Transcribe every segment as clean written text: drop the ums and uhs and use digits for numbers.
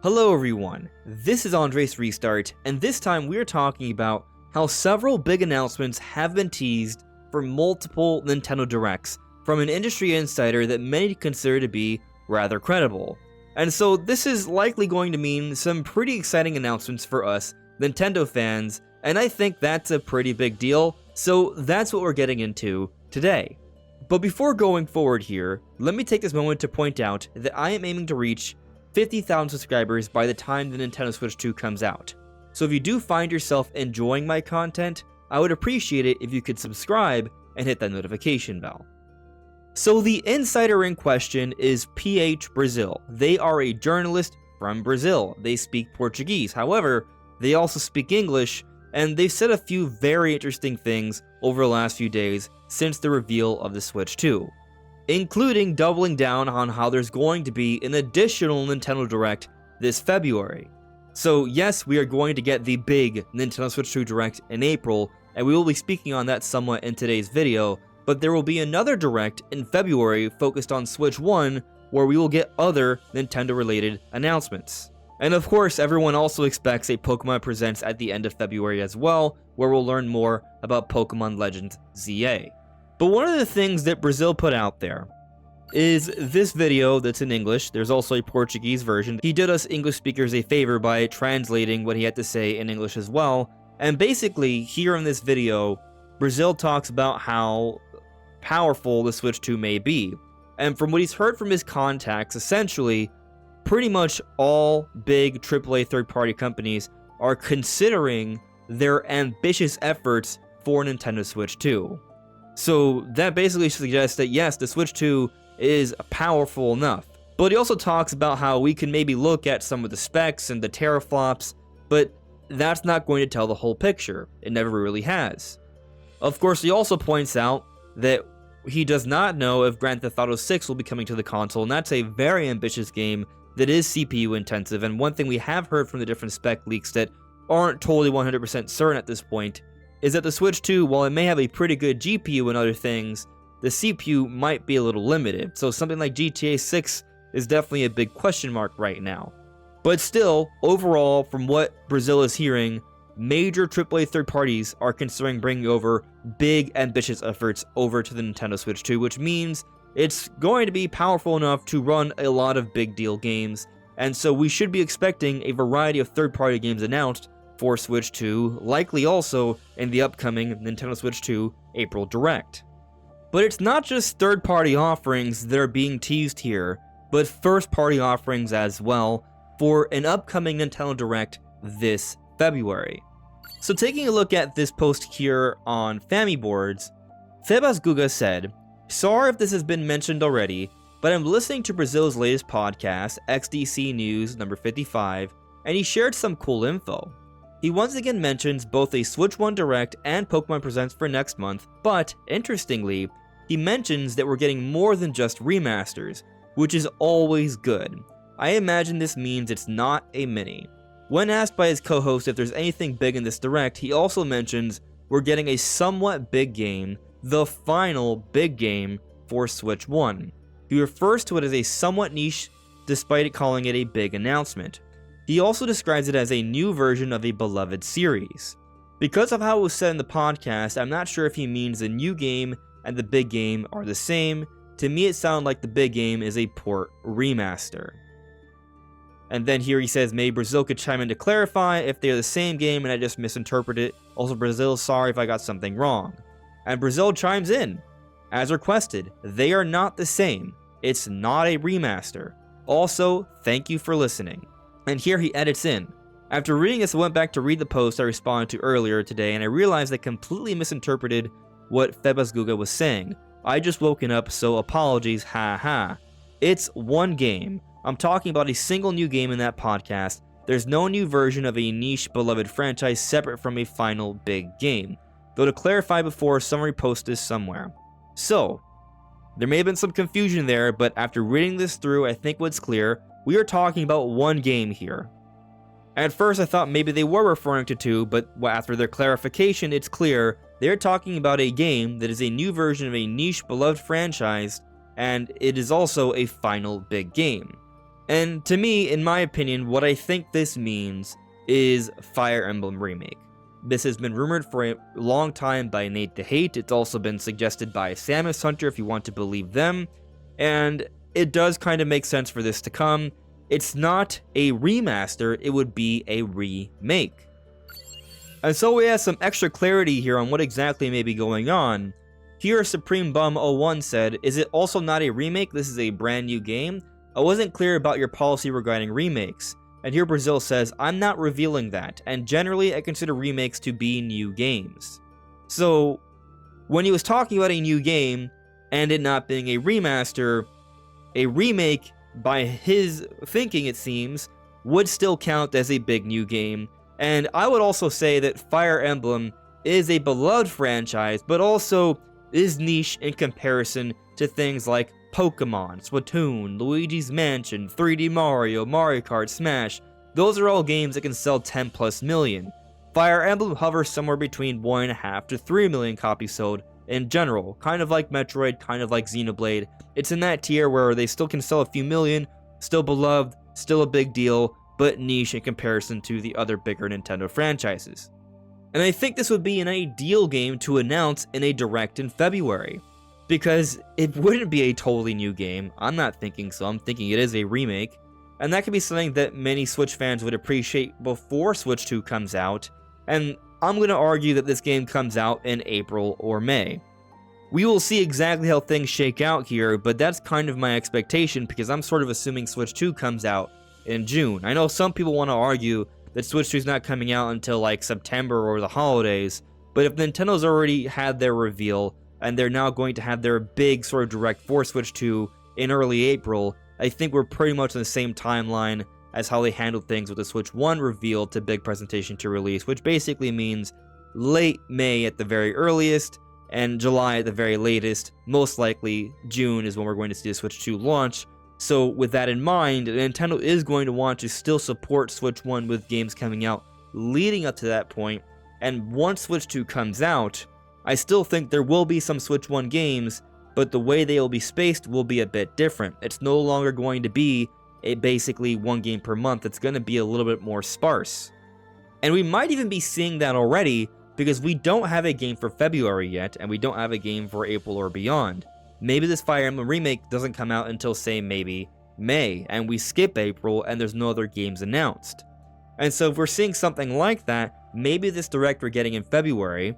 Hello everyone, this is AndresRestart, and this time we're talking about how several big announcements have been teased for multiple Nintendo Directs from an industry insider that many consider to be rather credible. And so this is likely going to mean some pretty exciting announcements for us Nintendo fans, and I think that's a pretty big deal, so that's what we're getting into today. But before going forward here, let me take this moment to point out that I am aiming to reach 50,000 subscribers by the time the Nintendo Switch 2 comes out. So if you do find yourself enjoying my content, I would appreciate it if you could subscribe and hit that notification bell. So the insider in question is PH Brazil. They are a journalist from Brazil. They speak Portuguese. However, they also speak English, and they've said a few very interesting things over the last few days since the reveal of the Switch 2. Including doubling down on how there's going to be an additional Nintendo Direct this February. So yes, we are going to get the big Nintendo Switch 2 Direct in April, and we will be speaking on that somewhat in today's video, but there will be another Direct in February focused on Switch 1, where we will get other Nintendo-related announcements. And of course, everyone also expects a Pokemon Presents at the end of February as well, where we'll learn more about Pokemon Legends ZA. But one of the things that Brazil put out there is this video that's in English. There's also a Portuguese version. He did us English speakers a favor by translating what he had to say in English as well. And basically, here in this video, Brazil talks about how powerful the Switch 2 may be. And from what he's heard from his contacts, essentially, pretty much all big AAA third-party companies are considering their ambitious efforts for Nintendo Switch 2. So that basically suggests that yes, the Switch 2 is powerful enough. But he also talks about how we can maybe look at some of the specs and the teraflops, but that's not going to tell the whole picture. It never really has. Of course, he also points out that he does not know if Grand Theft Auto 6 will be coming to the console, and that's a very ambitious game that is CPU intensive. And one thing we have heard from the different spec leaks that aren't totally 100% certain at this point is that the Switch 2, while it may have a pretty good GPU and other things, the CPU might be a little limited. So something like GTA 6 is definitely a big question mark right now. But still, overall, from what Brazil is hearing, major AAA third parties are considering bringing over big, ambitious efforts over to the Nintendo Switch 2, which means it's going to be powerful enough to run a lot of big deal games. And so we should be expecting a variety of third-party games announced for Switch 2, likely also in the upcoming Nintendo Switch 2 April Direct. But it's not just third-party offerings that are being teased here, but first-party offerings as well for an upcoming Nintendo Direct this February. So taking a look at this post here on Fami Boards, Febas Guga said, "Sorry if this has been mentioned already, but I'm listening to Brazil's latest podcast, XDC News number 55, and he shared some cool info. He once again mentions both a Switch 1 Direct and Pokemon Presents for next month, but, interestingly, he mentions that we're getting more than just remasters, which is always good. I imagine this means it's not a mini." When asked by his co-host if there's anything big in this Direct, he also mentions we're getting a somewhat big game, the final big game for Switch 1. He refers to it as a somewhat niche, despite it calling it a big announcement. He also describes it as a new version of a beloved series. Because of how it was said in the podcast, I'm not sure if he means the new game and the big game are the same. To me, it sounded like the big game is a port remaster. And then here he says maybe Brazil could chime in to clarify if they're the same game and I just misinterpreted it. Also, Brazil, sorry if I got something wrong. And Brazil chimes in. As requested, they are not the same. It's not a remaster. Also, thank you for listening. And here he edits in. After reading this, I went back to read the post I responded to earlier today, and I realized I completely misinterpreted what Febas Guga was saying. I just woken up, so apologies, ha. It's one game. I'm talking about a single new game in that podcast. There's no new version of a niche beloved franchise separate from a final big game. Though to clarify before, someone repost this somewhere. So, there may have been some confusion there, but after reading this through, I think what's clear, we are talking about one game here. At first I thought maybe they were referring to two, but after their clarification, it's clear they're talking about a game that is a new version of a niche beloved franchise, and it is also a final big game. And to me, in my opinion, what I think this means is Fire Emblem Remake. This has been rumored for a long time by Nate the Hate. It's also been suggested by Samus Hunter if you want to believe them. And it does kind of make sense for this to come. It's not a remaster, it would be a remake. And so we have some extra clarity here on what exactly may be going on. Here Supreme Bum 01 said, "Is it also not a remake? This is a brand new game. I wasn't clear about your policy regarding remakes." And here Brazil says, "I'm not revealing that, and generally I consider remakes to be new games." So, when he was talking about a new game, and it not being a remaster, a remake, by his thinking it seems, would still count as a big new game. And I would also say that Fire Emblem is a beloved franchise, but also is niche in comparison to things like Pokemon, Splatoon, Luigi's Mansion, 3D Mario, Mario Kart, Smash. Those are all games that can sell 10 plus million. Fire Emblem hovers somewhere between 1.5 to 3 million copies sold in general, kind of like Metroid, kind of like Xenoblade. It's in that tier where they still can sell a few million, still beloved, still a big deal, but niche in comparison to the other bigger Nintendo franchises. And I think this would be an ideal game to announce in a Direct in February, because it wouldn't be a totally new game. I'm not thinking so, I'm thinking it is a remake, and that could be something that many Switch fans would appreciate before Switch 2 comes out, and I'm going to argue that this game comes out in April or May. We will see exactly how things shake out here, but that's kind of my expectation because I'm sort of assuming Switch 2 comes out in June. I know some people want to argue that Switch 2 is not coming out until like September or the holidays, but if Nintendo's already had their reveal and they're now going to have their big sort of direct for Switch 2 in early April, I think we're pretty much on the same timeline as how they handled things with the Switch 1 reveal to big presentation to release, which basically means late May at the very earliest and July at the very latest. Most likely June is when we're going to see the Switch 2 launch. So with that in mind, Nintendo is going to want to still support Switch 1 with games coming out leading up to that point, and once Switch 2 comes out, I still think there will be some Switch 1 games, but the way they will be spaced will be a bit different. It's no longer going to be basically one game per month. It's going to be a little bit more sparse. And we might even be seeing that already, because we don't have a game for February yet, and we don't have a game for April or beyond. Maybe this Fire Emblem Remake doesn't come out until, say, maybe May, and we skip April, and there's no other games announced. And so if we're seeing something like that, maybe this Direct we're getting in February,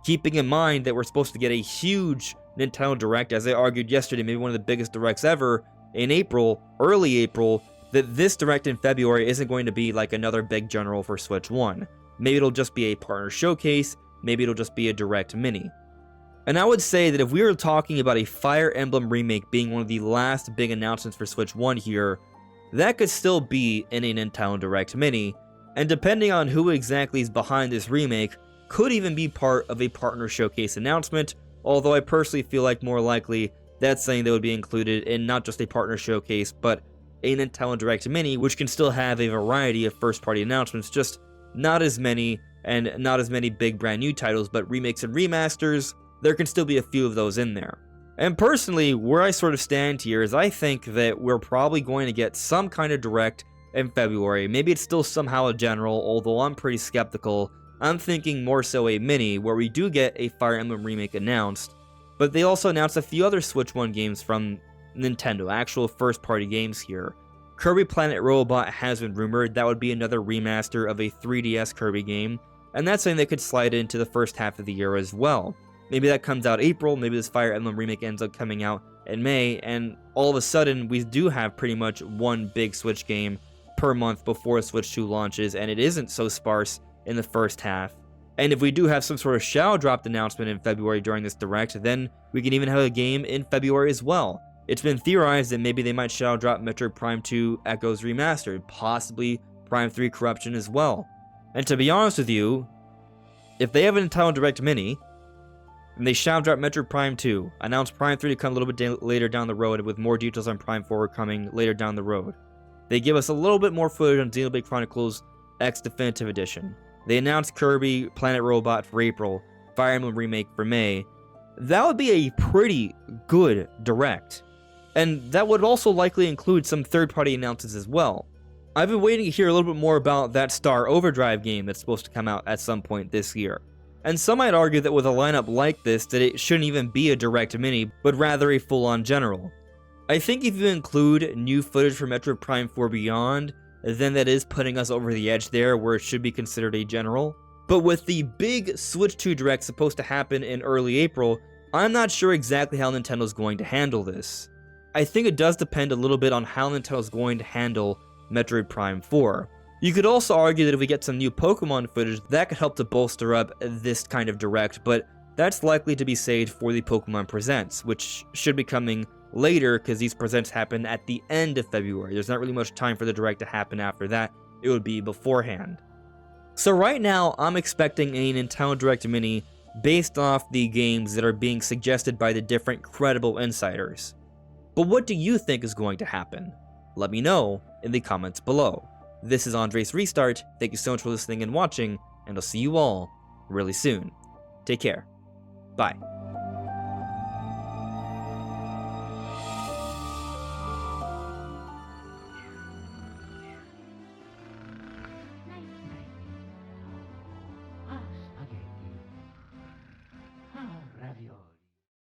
keeping in mind that we're supposed to get a huge Nintendo Direct, as I argued yesterday, maybe one of the biggest Directs ever, in April, early April, that this Direct in February isn't going to be like another big general for Switch 1. Maybe it'll just be a partner showcase, maybe it'll just be a Direct mini. And I would say that if we were talking about a Fire Emblem Remake being one of the last big announcements for Switch 1 here, that could still be in a Nintendo Direct mini, and depending on who exactly is behind this remake, could even be part of a partner showcase announcement, although I personally feel like more likely that's something that would be included in not just a partner showcase, but a Nintendo Direct mini, which can still have a variety of first-party announcements, just not as many, and not as many big brand new titles, but remakes and remasters. There can still be a few of those in there. And personally, where I sort of stand here is I think that we're probably going to get some kind of Direct in February. Maybe it's still somehow a general, although I'm pretty skeptical. I'm thinking more so a mini, where we do get a Fire Emblem Remake announced, but they also announced a few other Switch 1 games from Nintendo, actual first-party games here. Kirby Planet Robot has been rumored. That would be another remaster of a 3DS Kirby game, and that's something that could slide into the first half of the year as well. Maybe that comes out April, maybe this Fire Emblem Remake ends up coming out in May, and all of a sudden we do have pretty much one big Switch game per month before Switch 2 launches, and it isn't so sparse in the first half. And if we do have some sort of Shadow Dropped announcement in February during this Direct, then we can even have a game in February as well. It's been theorized that maybe they might Shadow Drop Metroid Prime 2 Echoes Remastered, possibly Prime 3 Corruption as well. And to be honest with you, if they have a Nintendo Direct Mini, and they Shadow Drop Metroid Prime 2, announce Prime 3 to come a little bit later down the road, with more details on Prime 4 coming later down the road. They give us a little bit more footage on Xenoblade Chronicles X Definitive Edition. They announced Kirby Planet Robot for April. Fire Emblem Remake for May, that would be a pretty good Direct. And that would also likely include some third-party announcements as well. I've been waiting to hear a little bit more about that Star Overdrive game that's supposed to come out at some point this year. And some might argue that with a lineup like this, that it shouldn't even be a Direct Mini, but rather a full-on General. I think if you include new footage from Metroid Prime 4 Beyond, then that is putting us over the edge there where it should be considered a General. But with the big Switch 2 Direct supposed to happen in early April, I'm not sure exactly how Nintendo's going to handle this. I think it does depend a little bit on how Nintendo's going to handle Metroid Prime 4. You could also argue that if we get some new Pokemon footage, that could help to bolster up this kind of Direct, but that's likely to be saved for the Pokemon Presents, which should be coming later because these Presents happen at the end of February. There's not really much time for the Direct to happen after that. It would be beforehand. So right now, I'm expecting a Nintendo Direct Mini based off the games that are being suggested by the different credible insiders. But what do you think is going to happen? Let me know in the comments below. This is AndresRestart. Thank you so much for listening and watching, and I'll see you all really soon. Take care. Bye.